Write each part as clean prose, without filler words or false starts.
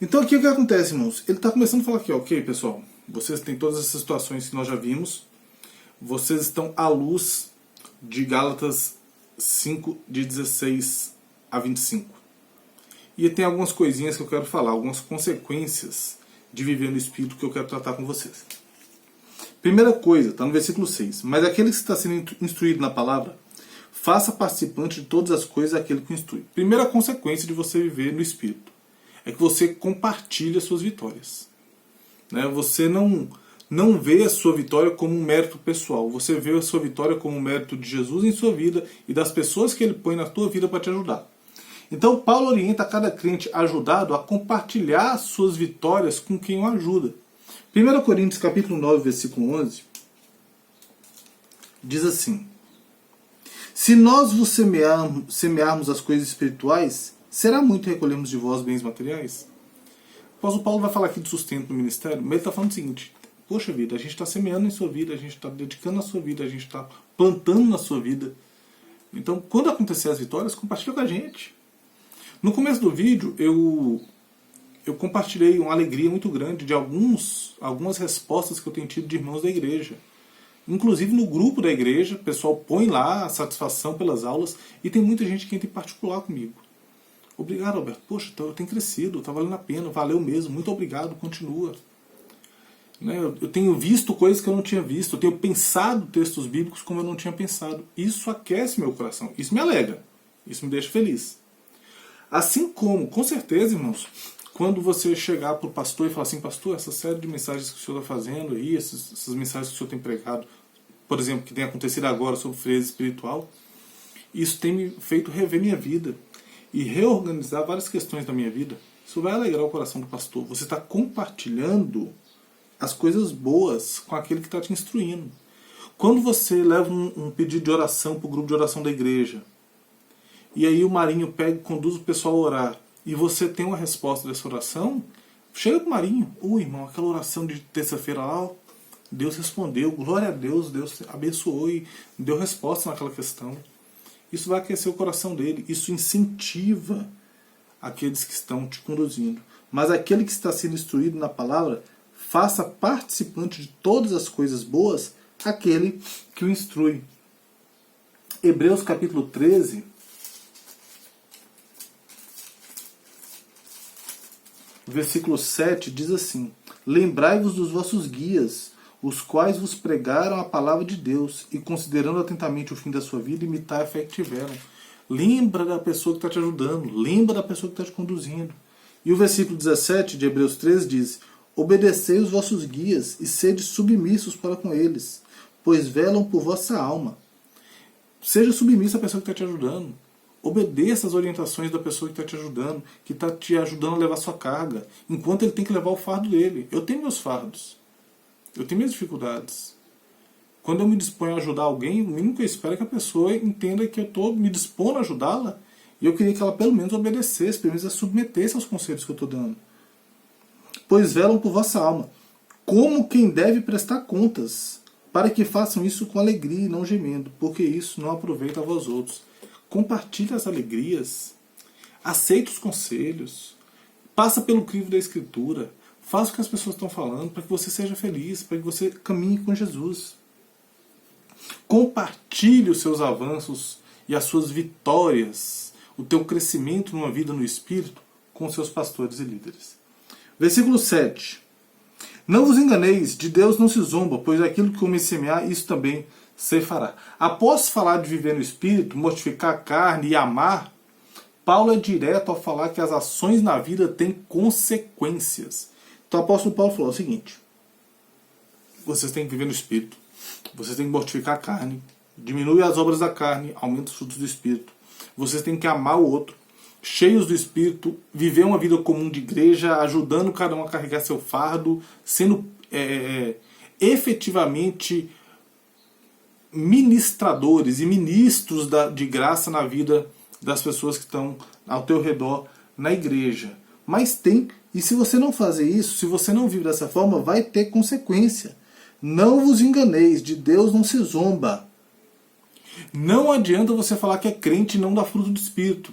Então aqui o que acontece, irmãos? Ele está começando a falar aqui, ok, pessoal, vocês têm todas essas situações que nós já vimos, vocês estão à luz de Gálatas 5, de 16 a 25. E tem algumas coisinhas que eu quero falar, algumas consequências de viver no Espírito que eu quero tratar com vocês. Primeira coisa, está no versículo 6. Mas aquele que está sendo instruído na palavra, faça participante de todas as coisas aquele que o instrui. Primeira consequência de você viver no Espírito é que você compartilha suas vitórias. Você não vê a sua vitória como um mérito pessoal. Você vê a sua vitória como um mérito de Jesus em sua vida e das pessoas que Ele põe na tua vida para te ajudar. Então Paulo orienta cada crente ajudado a compartilhar suas vitórias com quem o ajuda. 1 Coríntios capítulo 9, versículo 11, diz assim: se nós vos semearmos as coisas espirituais, será muito recolhermos de vós bens materiais? O apóstolo Paulo vai falar aqui de sustento no ministério, mas ele está falando o seguinte: poxa vida, a gente está semeando em sua vida, a gente está dedicando na sua vida, a gente está plantando na sua vida. Então, quando acontecer as vitórias, compartilha com a gente. No começo do vídeo, eu compartilhei uma alegria muito grande de algumas respostas que eu tenho tido de irmãos da igreja. Inclusive no grupo da igreja, o pessoal põe lá a satisfação pelas aulas e tem muita gente que entra em particular comigo. Obrigado, Alberto. Poxa, eu tenho crescido, está valendo a pena, valeu mesmo, muito obrigado, continua. Eu tenho visto coisas que eu não tinha visto, eu tenho pensado textos bíblicos como eu não tinha pensado. Isso aquece meu coração, isso me alegra, isso me deixa feliz. Assim como, com certeza, irmãos, quando você chegar para o pastor e falar assim: pastor, essa série de mensagens que o senhor está fazendo aí, essas mensagens que o senhor tem pregado, por exemplo, que tem acontecido agora sobre frieza espiritual, isso tem me feito rever minha vida e reorganizar várias questões da minha vida. Isso vai alegrar o coração do pastor. Você está compartilhando as coisas boas com aquele que está te instruindo. Quando você leva um pedido de oração para o grupo de oração da igreja, e aí o Marinho pega e conduz o pessoal a orar, e você tem uma resposta dessa oração, chega para o Marinho: ô irmão, aquela oração de terça-feira lá, Deus respondeu, glória a Deus, Deus abençoou e deu resposta naquela questão. Isso vai aquecer o coração dele, isso incentiva aqueles que estão te conduzindo. Mas aquele que está sendo instruído na palavra, faça participante de todas as coisas boas aquele que o instrui. Hebreus capítulo 13, versículo 7 diz assim: lembrai-vos dos vossos guias, os quais vos pregaram a palavra de Deus, e considerando atentamente o fim da sua vida, imitai a fé que tiveram. Lembra da pessoa que está te ajudando, lembra da pessoa que está te conduzindo. E o versículo 17 de Hebreus 13 diz: obedecei os vossos guias e sede submissos para com eles, pois velam por vossa alma. Seja submisso à pessoa que está te ajudando. Obedeça as orientações da pessoa que está te ajudando, que está te ajudando a levar sua carga, enquanto ele tem que levar o fardo dele. Eu tenho meus fardos, eu tenho minhas dificuldades. Quando eu me disponho a ajudar alguém, o mínimo que eu espero é que a pessoa entenda que eu estou me dispondo a ajudá-la, e eu queria que ela pelo menos obedecesse, pelo menos submetesse aos conselhos que eu estou dando. Pois velam por vossa alma, como quem deve prestar contas, para que façam isso com alegria e não gemendo, porque isso não aproveita a vós outros. Compartilhe as alegrias, aceite os conselhos, passa pelo crivo da Escritura, faça o que as pessoas estão falando para que você seja feliz, para que você caminhe com Jesus. Compartilhe os seus avanços e as suas vitórias, o teu crescimento numa vida no Espírito com seus pastores e líderes. Versículo 7. Não vos enganeis, de Deus não se zomba, pois aquilo que come semear, isso também se fará. Após falar de viver no Espírito, mortificar a carne e amar, Paulo é direto ao falar que as ações na vida têm consequências. Então o apóstolo Paulo falou o seguinte: vocês têm que viver no Espírito, vocês têm que mortificar a carne, diminuir as obras da carne, aumenta os frutos do Espírito. Vocês têm que amar o outro, cheios do Espírito, viver uma vida comum de igreja, ajudando cada um a carregar seu fardo, sendo efetivamente ministradores e ministros de graça na vida das pessoas que estão ao teu redor na igreja. Mas e se você não fazer isso, se você não vive dessa forma, vai ter consequência. Não vos enganeis, de Deus não se zomba. Não adianta você falar que é crente e não dá fruto do Espírito.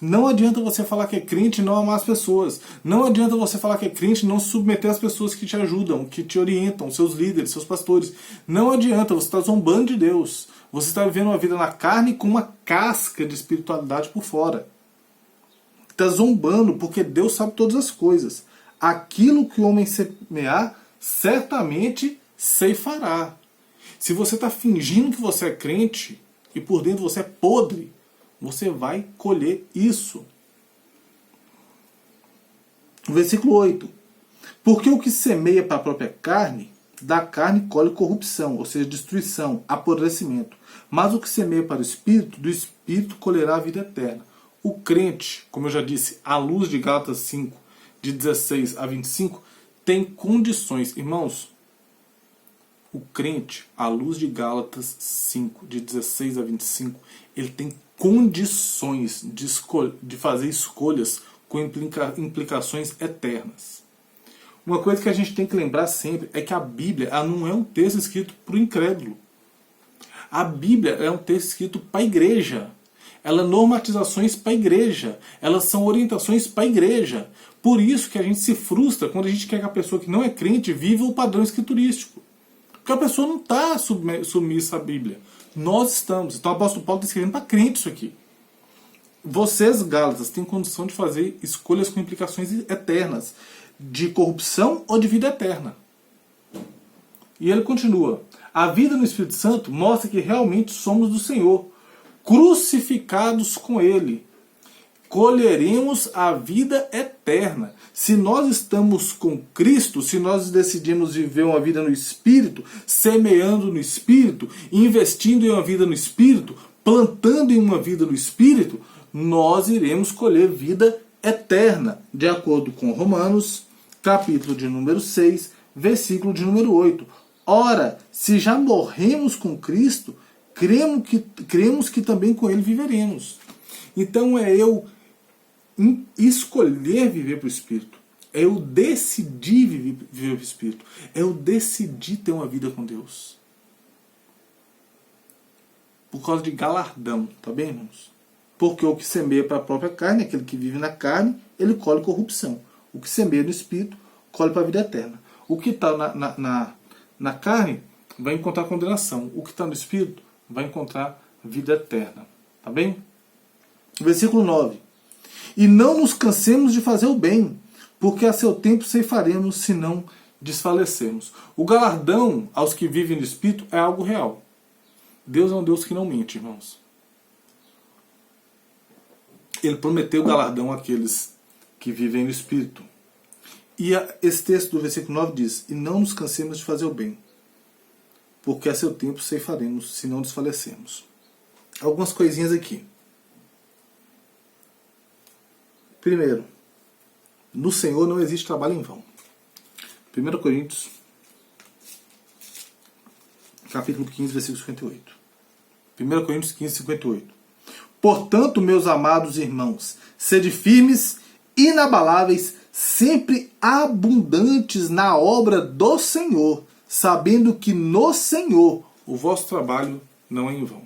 Não adianta você falar que é crente e não amar as pessoas. Não adianta você falar que é crente e não se submeter às pessoas que te ajudam, que te orientam, seus líderes, seus pastores. Não adianta, você está zombando de Deus. Você está vivendo uma vida na carne com uma casca de espiritualidade por fora. Está zombando porque Deus sabe todas as coisas. Aquilo que o homem semear, certamente ceifará. Se você está fingindo que você é crente e por dentro você é podre, você vai colher isso. Versículo 8. Porque o que semeia para a própria carne, da carne colhe corrupção, ou seja, destruição, apodrecimento. Mas o que semeia para o Espírito, do Espírito colherá a vida eterna. O crente, como eu já disse, à luz de Gálatas 5, de 16 a 25, tem condições. Irmãos, o crente, à luz de Gálatas 5, de 16 a 25, ele tem condições de fazer escolhas com implicações eternas. Uma coisa que a gente tem que lembrar sempre é que a Bíblia ela não é um texto escrito para o incrédulo. A Bíblia é um texto escrito para a igreja. Ela é normatizações para a igreja. Elas são orientações para a igreja. Por isso que a gente se frustra quando a gente quer que a pessoa que não é crente viva o padrão escriturístico. Porque a pessoa não está submissa à Bíblia. Nós estamos. Então o apóstolo Paulo está escrevendo para crente isso aqui. Vocês, Gálatas, têm condição de fazer escolhas com implicações eternas. De corrupção ou de vida eterna. E ele continua. A vida no Espírito Santo mostra que realmente somos do Senhor. Crucificados com Ele. Colheremos a vida eterna. Se nós estamos com Cristo, se nós decidimos viver uma vida no Espírito, semeando no Espírito, investindo em uma vida no Espírito, plantando em uma vida no Espírito, nós iremos colher vida eterna, de acordo com Romanos, capítulo de número 6, versículo de número 8. Ora, se já morremos com Cristo, cremos que também com Ele viveremos. Então é eu escolher viver para o Espírito. É eu decidir viver para o Espírito. É eu decidir ter uma vida com Deus. Por causa de galardão, tá bem, irmãos? Porque o que semeia para a própria carne, aquele que vive na carne, ele colhe corrupção. O que semeia no Espírito, colhe para a vida eterna. O que está na carne vai encontrar condenação. O que está no Espírito vai encontrar vida eterna. Tá bem? Versículo 9. E não nos cansemos de fazer o bem, porque a seu tempo ceifaremos, se não desfalecermos. O galardão aos que vivem no Espírito é algo real. Deus é um Deus que não mente, irmãos. Ele prometeu galardão àqueles que vivem no Espírito. E esse texto do versículo 9 diz: e não nos cansemos de fazer o bem, porque a seu tempo ceifaremos, se não desfalecermos. Algumas coisinhas aqui. Primeiro, no Senhor não existe trabalho em vão. 1 Coríntios, capítulo 15, versículo 58. 1 Coríntios 15, 58. Portanto, meus amados irmãos, sede firmes, inabaláveis, sempre abundantes na obra do Senhor, sabendo que no Senhor o vosso trabalho não é em vão.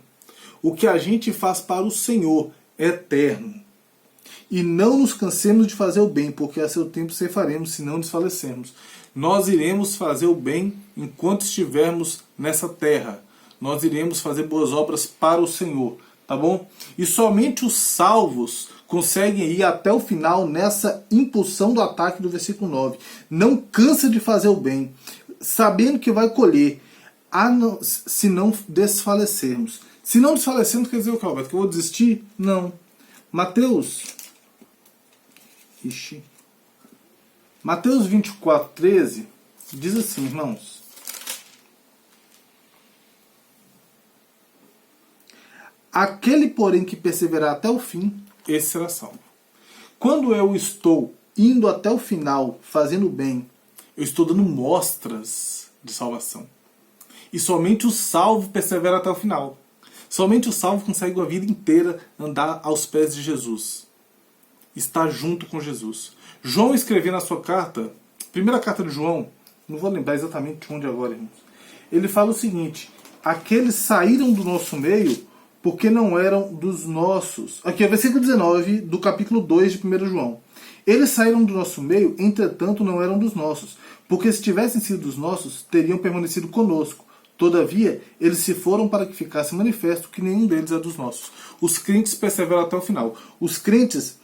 O que a gente faz para o Senhor é eterno. E não nos cansemos de fazer o bem, porque a seu tempo ceifaremos, se não desfalecermos. Nós iremos fazer o bem enquanto estivermos nessa terra. Nós iremos fazer boas obras para o Senhor, tá bom? E somente os salvos conseguem ir até o final nessa impulsão do ataque do versículo 9. Não cansa de fazer o bem, sabendo que vai colher, se não desfalecermos. Se não desfalecermos, quer dizer o que, Alberto? Que eu vou desistir? Não. Mateus 24, 13 diz assim, irmãos. Aquele, porém, que perseverar até o fim, esse será salvo. Quando eu estou indo até o final, fazendo bem, eu estou dando mostras de salvação. E somente o salvo persevera até o final. Somente o salvo consegue a vida inteira andar aos pés de Jesus. Estar junto com Jesus. João escreveu na sua carta, primeira carta de João, não vou lembrar exatamente onde agora, irmãos. Ele fala o seguinte: aqueles saíram do nosso meio porque não eram dos nossos. Aqui é versículo 19 do capítulo 2 de 1 João. Eles saíram do nosso meio, entretanto não eram dos nossos, porque se tivessem sido dos nossos, teriam permanecido conosco. Todavia, eles se foram para que ficasse manifesto que nenhum deles é dos nossos. Os crentes perseveram até o final. Os crentes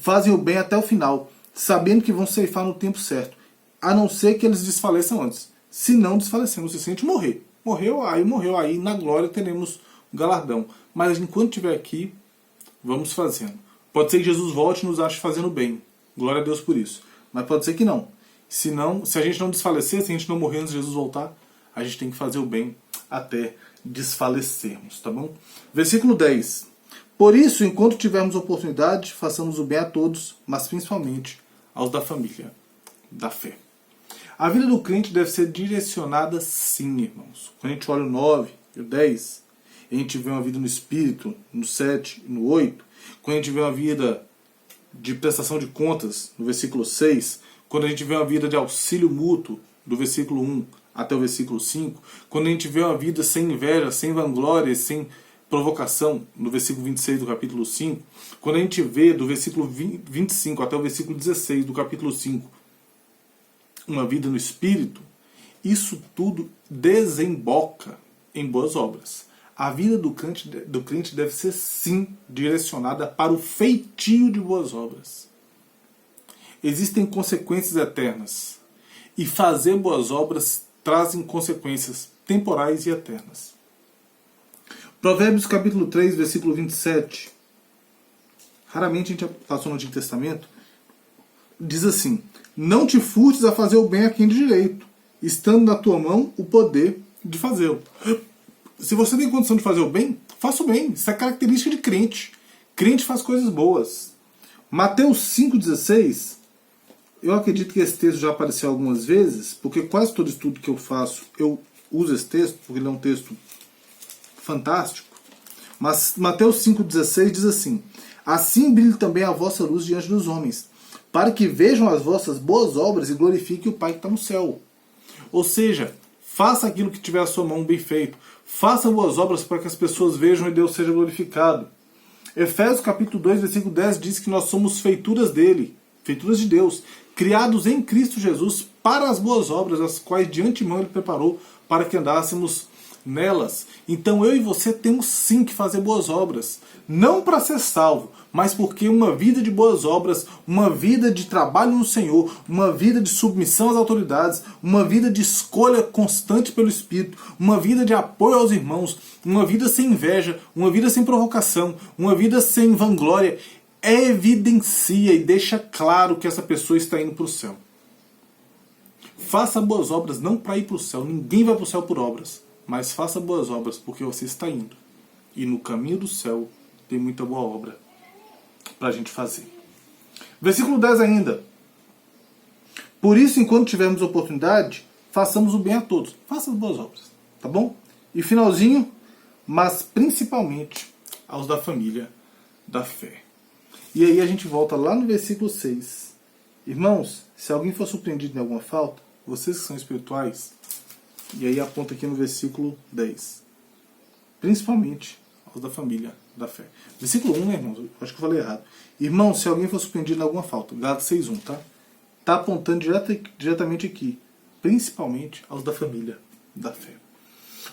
fazem o bem até o final, sabendo que vão ceifar no tempo certo, a não ser que eles desfaleçam antes. Se não desfalecemos, se a gente morrer. Morreu aí, na glória teremos o galardão. Mas enquanto estiver aqui, vamos fazendo. Pode ser que Jesus volte e nos ache fazendo bem. Glória a Deus por isso. Mas pode ser que não. Se a gente não desfalecer, se a gente não morrer antes de Jesus voltar, a gente tem que fazer o bem até desfalecermos, tá bom? Versículo 10. Por isso, enquanto tivermos oportunidade, façamos o bem a todos, mas principalmente aos da família, da fé. A vida do crente deve ser direcionada sim, irmãos. Quando a gente olha o 9 e o 10, a gente vê uma vida no Espírito, no 7 e no 8. Quando a gente vê uma vida de prestação de contas, no versículo 6. Quando a gente vê uma vida de auxílio mútuo, do versículo 1 até o versículo 5. Quando a gente vê uma vida sem inveja, sem vanglória, sem provocação, no versículo 26 do capítulo 5. Quando a gente vê do versículo 25 até o versículo 16 do capítulo 5, uma vida no Espírito, isso tudo desemboca em boas obras. A vida do crente deve ser sim direcionada para o feitio de boas obras. Existem consequências eternas. E fazer boas obras trazem consequências temporais e eternas. Provérbios capítulo 3, versículo 27. Raramente a gente passou no Antigo Testamento. Diz assim: não te furtes a fazer o bem a quem de direito, estando na tua mão o poder de fazê-lo. Se você tem condição de fazer o bem, faça o bem. Isso é característica de crente. Crente faz coisas boas. Mateus 5,16. Eu acredito que esse texto já apareceu algumas vezes, porque quase todo estudo que eu faço, eu uso esse texto, porque ele é um texto fantástico. Mas Mateus 5,16 diz assim: assim brilhe também a vossa luz diante dos homens, para que vejam as vossas boas obras e glorifiquem o Pai que está no céu. Ou seja, faça aquilo que tiver à sua mão bem feito. Faça boas obras para que as pessoas vejam e Deus seja glorificado. Efésios capítulo 2, versículo 10 diz que nós somos feituras dele, feituras de Deus, criados em Cristo Jesus para as boas obras, as quais de antemão ele preparou para que andássemos nelas. Então eu e você temos sim que fazer boas obras, não para ser salvo, mas porque uma vida de boas obras, uma vida de trabalho no Senhor, uma vida de submissão às autoridades, uma vida de escolha constante pelo Espírito, uma vida de apoio aos irmãos, uma vida sem inveja, uma vida sem provocação, uma vida sem vanglória, evidencia e deixa claro que essa pessoa está indo para o céu. Faça boas obras não para ir para o céu, ninguém vai para o céu por obras, mas faça boas obras porque você está indo. E no caminho do céu tem muita boa obra para a gente fazer. Versículo 10 ainda. Por isso, enquanto tivermos oportunidade, façamos o bem a todos. Faça as boas obras, tá bom? E finalzinho, mas principalmente aos da família da fé. E aí a gente volta lá no versículo 6. Irmãos, se alguém for surpreendido em alguma falta, vocês que são espirituais, e aí aponta aqui no versículo 10. Principalmente aos da família da fé. Versículo 1, né, irmãos? Eu acho que eu falei errado. Irmãos, se alguém for surpreendido em alguma falta, Gálatas 6:1, tá? Tá apontando diretamente aqui. Principalmente aos da família da fé.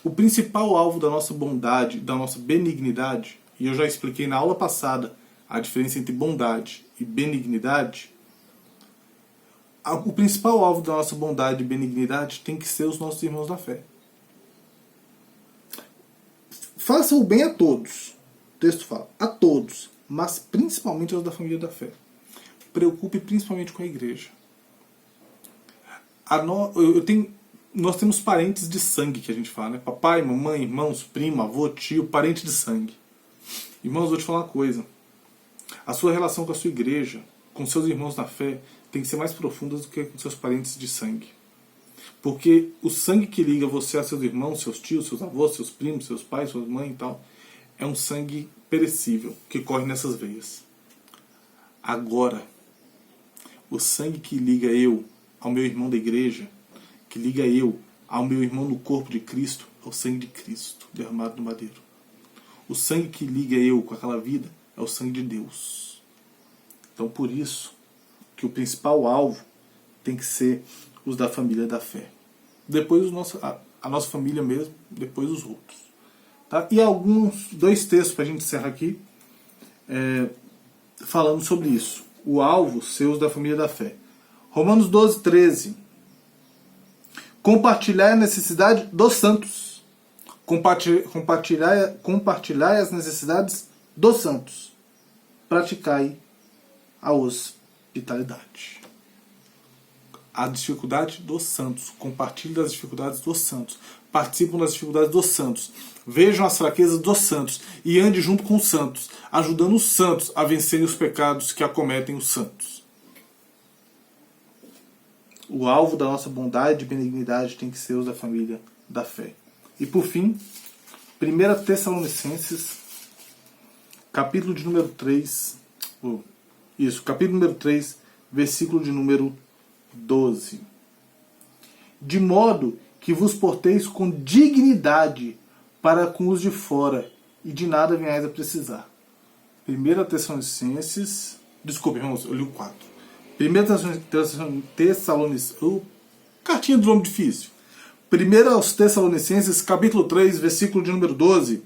O principal alvo da nossa bondade, da nossa benignidade, e eu já expliquei na aula passada a diferença entre bondade e benignidade. O principal alvo da nossa bondade e benignidade tem que ser os nossos irmãos da fé. Faça o bem a todos. O texto fala, a todos, mas principalmente aos da família da fé. Preocupe principalmente com a igreja. Nós temos parentes de sangue, que a gente fala, né? Papai, mamãe, irmãos, primo, avô, tio, parente de sangue. Irmãos, vou te falar uma coisa. A sua relação com a sua igreja, com seus irmãos na fé, tem que ser mais profunda do que com seus parentes de sangue. Porque o sangue que liga você a seus irmãos, seus tios, seus avós, seus primos, seus pais, suas mães e tal, é um sangue perecível que corre nessas veias. Agora, o sangue que liga eu ao meu irmão da igreja, que liga eu ao meu irmão no corpo de Cristo, é o sangue de Cristo derramado no madeiro. O sangue que liga eu com aquela vida é o sangue de Deus. Então, por isso que o principal alvo tem que ser os da família da fé. Depois a nossa família mesmo, depois os outros. Tá? E dois textos para a gente encerrar aqui, falando sobre isso. O alvo, seus da família da fé. Romanos 12, 13. Compartilhar a necessidade dos santos. Compartilhar as necessidades dos santos. Praticai a hospitalidade. A dificuldade dos santos. Compartilhe das dificuldades dos santos. Participam das dificuldades dos santos. Vejam as fraquezas dos santos e ande junto com os santos, ajudando os santos a vencerem os pecados que acometem os santos. O alvo da nossa bondade e benignidade tem que ser os da família da fé. E por fim, 1 Tessalonicenses, capítulo de número 3, capítulo número 3, versículo de número 12. De modo que vos porteis com dignidade para com os de fora, e de nada venhais a precisar. 1 Tessalonicenses... Desculpe, irmãos, eu li o 4. 1 Tessalonicenses... cartinha do nome difícil. 1 aos Tessalonicenses, capítulo 3, versículo de número 12.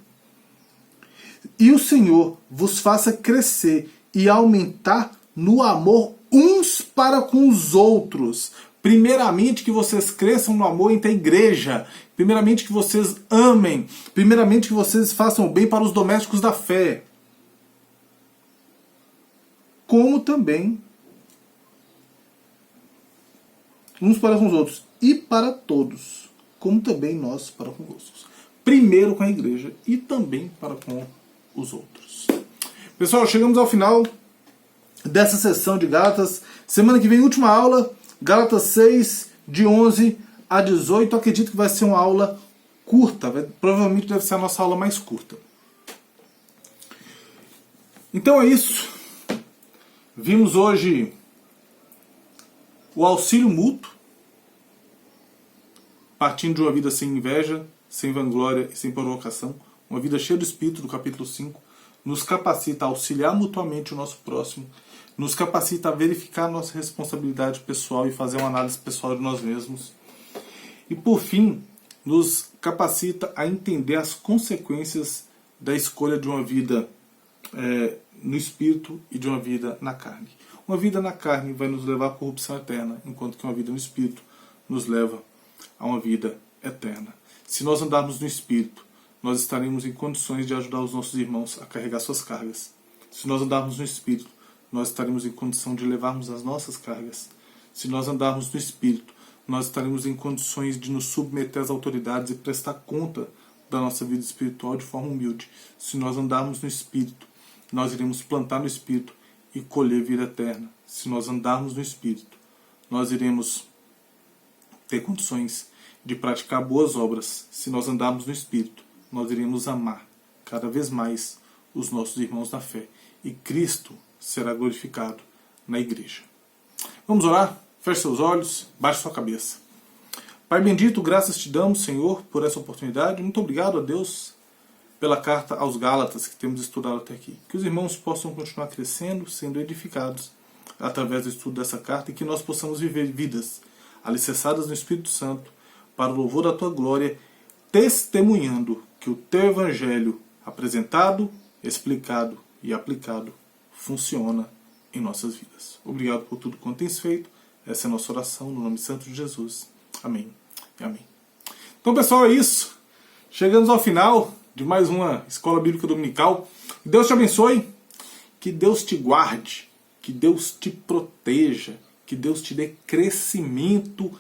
E o Senhor vos faça crescer e aumentar no amor uns para com os outros. Primeiramente que vocês cresçam no amor entre a igreja. Primeiramente que vocês amem. Primeiramente que vocês façam bem para os domésticos da fé. Como também uns para com os outros. E para todos. Como também nós para com os outros. Primeiro com a igreja e também para com os outros. Pessoal, chegamos ao final dessa sessão de Gálatas. Semana que vem, última aula. Gálatas 6, de 11 a 18. Acredito que vai ser uma aula curta. Provavelmente deve ser a nossa aula mais curta. Então é isso. Vimos hoje o auxílio mútuo. Partindo de uma vida sem inveja, sem vanglória e sem provocação. Uma vida cheia do Espírito, do capítulo 5. Nos capacita a auxiliar mutuamente o nosso próximo. Nos capacita a verificar a nossa responsabilidade pessoal e fazer uma análise pessoal de nós mesmos. E por fim, nos capacita a entender as consequências da escolha de uma vida no espírito e de uma vida na carne. Uma vida na carne vai nos levar à corrupção eterna, enquanto que uma vida no espírito nos leva a uma vida eterna. Se nós andarmos no espírito, nós estaremos em condições de ajudar os nossos irmãos a carregar suas cargas. Se nós andarmos no espírito, nós estaremos em condição de levarmos as nossas cargas. Se nós andarmos no Espírito, nós estaremos em condições de nos submeter às autoridades e prestar conta da nossa vida espiritual de forma humilde. Se nós andarmos no Espírito, nós iremos plantar no Espírito e colher vida eterna. Se nós andarmos no Espírito, nós iremos ter condições de praticar boas obras. Se nós andarmos no Espírito, nós iremos amar cada vez mais os nossos irmãos na fé. E Cristo será glorificado na igreja. Vamos orar? Feche seus olhos, baixe sua cabeça. Pai bendito, graças te damos, Senhor, por essa oportunidade. Muito obrigado a Deus pela carta aos Gálatas que temos estudado até aqui. Que os irmãos possam continuar crescendo, sendo edificados através do estudo dessa carta e que nós possamos viver vidas alicerçadas no Espírito Santo para o louvor da tua glória, testemunhando que o teu evangelho apresentado, explicado e aplicado funciona em nossas vidas. Obrigado por tudo quanto tens feito. Essa é a nossa oração no nome santo de Jesus. Amém e amém. Então, pessoal, é isso. Chegamos ao final de mais uma Escola Bíblica Dominical. Que Deus te abençoe, que Deus te guarde, que Deus te proteja, que Deus te dê crescimento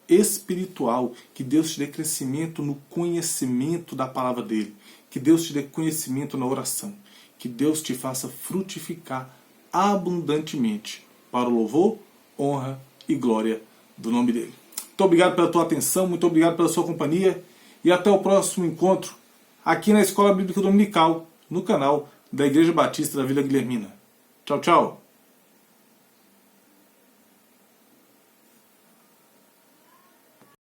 espiritual, que Deus te dê crescimento no conhecimento da palavra dele, que Deus te dê conhecimento na oração, que Deus te faça frutificar abundantemente para o louvor, honra e glória do nome dele. Muito obrigado pela tua atenção, muito obrigado pela sua companhia e até o próximo encontro aqui na Escola Bíblica Dominical, no canal da Igreja Batista da Vila Guilhermina. Tchau, tchau!